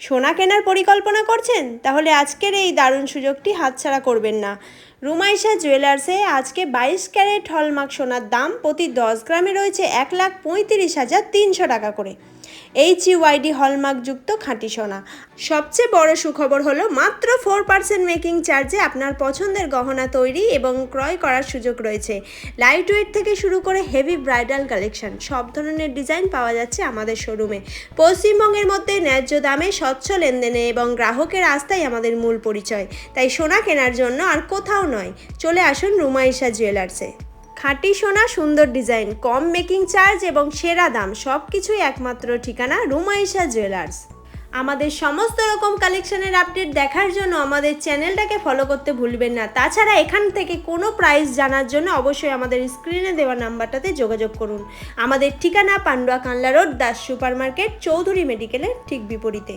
সোনা কেনার পরিকল্পনা করছেন? তাহলে আজকের এই দারুণ সুযোগটি হাতছাড়া করবেন না। রুমাইশা জুয়েলার্সে আজকে 22 ক্যারেট হলমার্ক সোনার দাম প্রতি 10 গ্রামে রয়েছে 1,35,300 টাকা করে। HUID হলমার্কযুক্ত খাঁটি সোনা। সবচেয়ে বড় সুখবর হলো মাত্র 4% মেকিং চার্জে আপনার পছন্দের গহনা তৈরি এবং ক্রয় করার সুযোগ রয়েছে। লাইট ওয়েট থেকে শুরু করে হেভি ব্রাইডাল কালেকশন, সব ধরনের ডিজাইন পাওয়া যাচ্ছে আমাদের শোরুমে। পশ্চিমবঙ্গের মধ্যে ন্যায্য দামে, স্বচ্ছ লেনদেনে এবং গ্রাহকের আস্থাই আমাদের মূল পরিচয়। তাই সোনা কেনার জন্য আর কোথাও নয়, চলে আসুন রুমাইশা জুয়েলার্সে। খাঁটি সোনা, সুন্দর ডিজাইন, কম মেকিং চার্জ এবং সেরা দাম, সব কিছুই একমাত্র ঠিকানা রুমাইশা জুয়েলার্স। আমাদের সমস্ত রকম কালেকশনের আপডেট দেখার জন্য আমাদের চ্যানেলটাকে ফলো করতে ভুলবেন না। তাছাড়া এখান থেকে কোনো প্রাইস জানার জন্য অবশ্যই আমাদের স্ক্রিনে দেওয়া নাম্বারটাতে যোগাযোগ করুন। আমাদের ঠিকানা Pandua Kanla road, Das super market, Chowdhury মেডিকেলের ঠিক বিপরীতে।